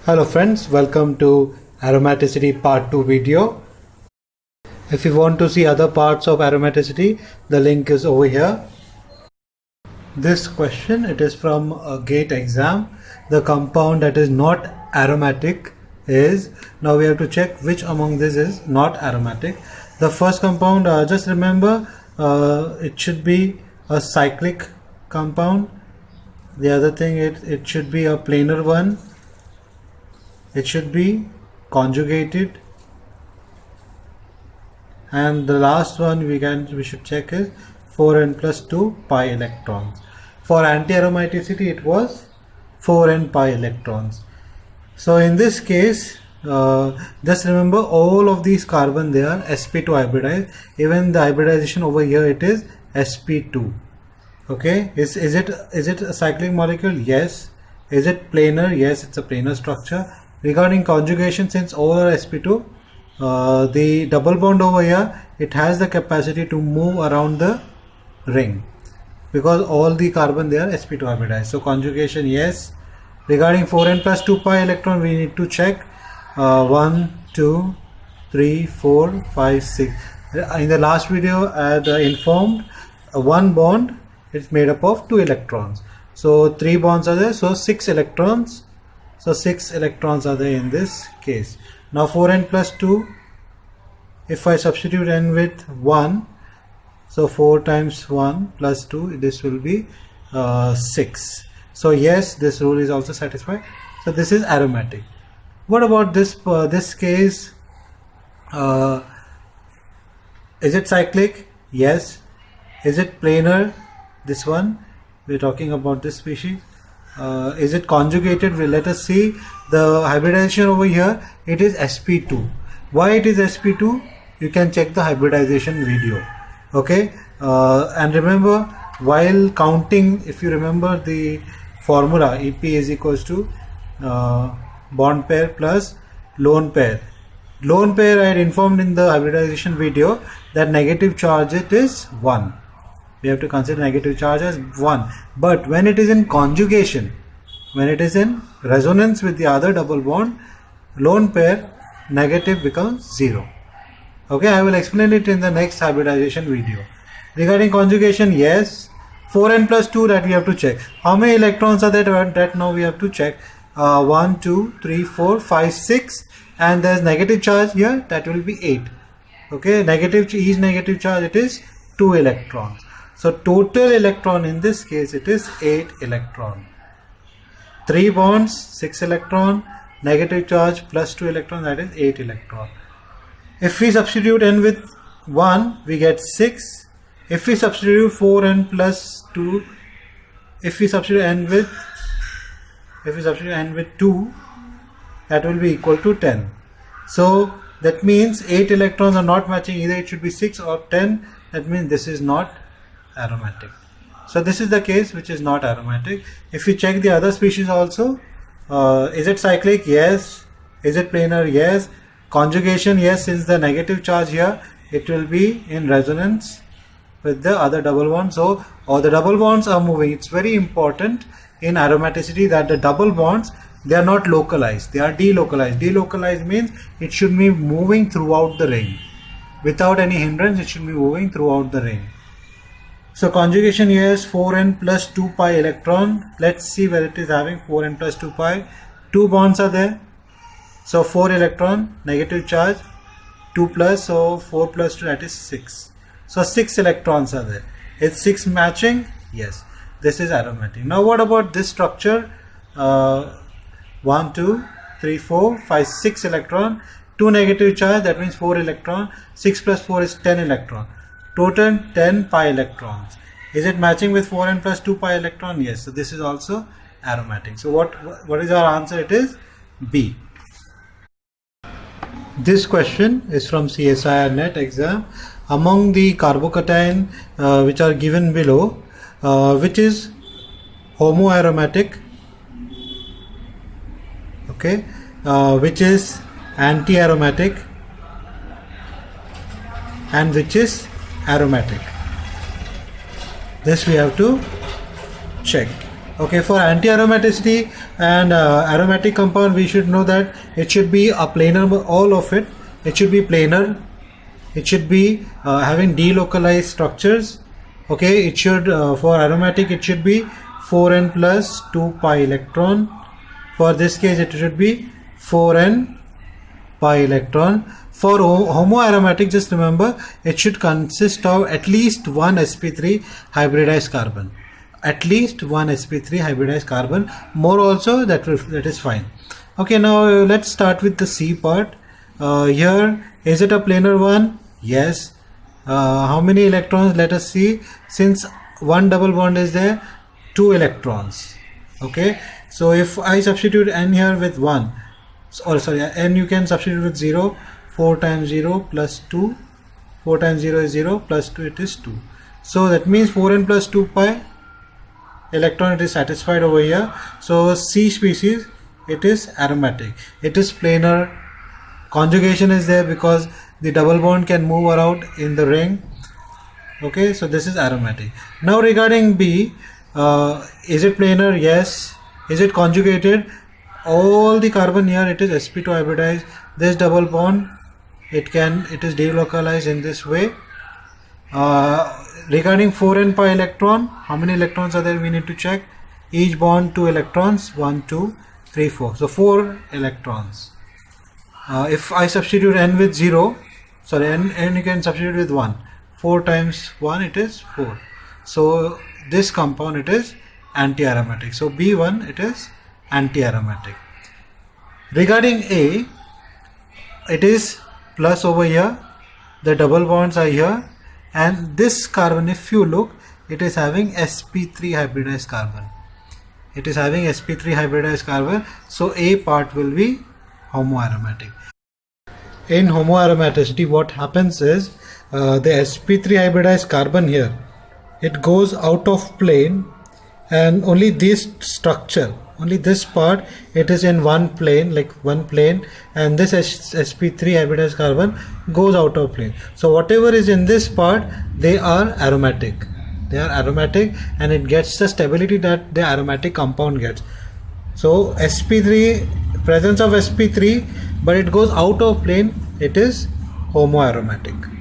Hello friends, welcome to Aromaticity Part 2 video. If you want to see other parts of aromaticity, the link is over here. This question, it is from a GATE exam. The compound that is not aromatic is, now we have to check which among this is not aromatic. The first compound, just remember it should be a cyclic compound. The other thing, it should be a planar one. It should be conjugated, and the last one we should check is 4n plus 2 pi electrons. For anti-aromaticity it was 4n pi electrons. So in this case, just remember all of these carbon, they are sp2 hybridized. Even the hybridization over here, it is sp2. Okay, is it a cyclic molecule? Yes. Is it planar? Yes, it's a planar structure. Regarding conjugation, since all are sp2, the double bond over here, it has the capacity to move around the ring because all the carbon, they are sp2 hybridized. So conjugation, yes. Regarding 4n plus 2 pi electron, we need to check 1, 2, 3, 4, 5, 6. In the last video I had informed one bond is made up of 2 electrons. So 3 bonds are there, so 6 electrons. So 6 electrons are there in this case. Now 4n plus 2, if I substitute n with 1, so 4 times 1 plus 2, this will be 6. So yes, this rule is also satisfied. So this is aromatic. What about this case? Is it cyclic? Yes. Is it planar? This one, we're talking about this species. Is it conjugated? Well, let us see the hybridization over here. It is sp2. Why it is sp2? You can check the hybridization video. Okay, and remember, while counting, if you remember the formula, EP is equals to bond pair plus lone pair. Lone pair, I had informed in the hybridization video that negative charge, it is 1. We have to consider negative charge as 1. But when it is in conjugation, when it is in resonance with the other double bond, lone pair, negative becomes 0. Okay, I will explain it in the next hybridization video. Regarding conjugation, yes, 4n plus 2, that we have to check. How many electrons are there? That now we have to check. 1, 2, 3, 4, 5, 6, and there is negative charge here, that will be 8. Okay, each negative charge, it is 2 electrons. So total electron in this case, it is 8 electron. 3 bonds, 6 electron, negative charge plus 2 electron, that is 8 electron. If we substitute n with 1, we get 6. If we substitute 4n plus 2, if we substitute n with 2, that will be equal to 10. So that means 8 electrons are not matching, either it should be 6 or 10. That means this is not aromatic. So this is the case which is not aromatic. If we check the other species also, is it cyclic? Yes. Is it planar? Yes. Conjugation? Yes, since the negative charge here, it will be in resonance with the other double bond. So all the double bonds are moving. It's very important in aromaticity that the double bonds, they are not localized, they are delocalized. Delocalized means it should be moving throughout the ring. Without any hindrance, it should be moving throughout the ring. So conjugation, yes, 4n plus 2 pi electron. Let's see where it is having 4n plus 2 pi. 2 bonds are there. So 4 electron, negative charge, 2 plus, so 4 plus 2, that is 6. So 6 electrons are there. Is 6 matching? Yes. This is aromatic. Now what about this structure? 1, 2, 3, 4, 5, 6 electron. 2 negative charge, that means 4 electron. 6 plus 4 is 10 electron. Total 10 pi electrons. Is it matching with 4n plus 2 pi electron? Yes. So this is also aromatic. So what is our answer? It is B. This question is from CSIR NET exam. Among the carbocation which are given below, which is homoaromatic, okay, which is anti-aromatic, and which is aromatic? This we have to check. Okay, for anti-aromaticity, And aromatic compound, we should know that it should be a planar, all of it. It should be planar. It should be having delocalized structures. Okay, it should for aromatic it should be 4n plus 2 pi electron. For this case, it should be 4n pi electron. For homoaromatic, just remember it should consist of at least one sp3 hybridized carbon. At least one sp3 hybridized carbon. More also, that is fine. Okay, now let's start with the C part. Here, is it a planar one? Yes. How many electrons? Let us see. Since one double bond is there, 2 electrons. Okay, so if I substitute n here with 1, or sorry, n you can substitute with 0. 4 times 0 plus 2. 4 times 0 is 0 plus 2, it is 2. So that means 4n plus 2 pi electron, it is satisfied over here. So C species, it is aromatic. It is planar. Conjugation is there because the double bond can move around in the ring. Okay, so this is aromatic. Now regarding B, is it planar? Yes. Is it conjugated? All the carbon here, it is sp2 hybridized. This double bond, it is delocalized in this way. Regarding 4n pi electron, how many electrons are there? We need to check. Each bond 2 electrons, 1, 2, 3, 4. So 4 electrons. If I substitute n with 0, sorry, n you can substitute with 1. 4 times 1, it is 4. So this compound, it is anti-aromatic. So B1, it is anti-aromatic. Regarding A, it is plus over here. The double bonds are here. And this carbon, if you look, it is having sp3 hybridized carbon. It is having sp3 hybridized carbon. So A part will be homoaromatic. In homoaromaticity, what happens is the sp3 hybridized carbon here, it goes out of plane, and only this structure, only this part, it is in one plane, like one plane, and this sp3 hybridized carbon goes out of plane. So whatever is in this part, they are aromatic. They are aromatic, and it gets the stability that the aromatic compound gets. So sp3, presence of sp3, but it goes out of plane, it is homoaromatic.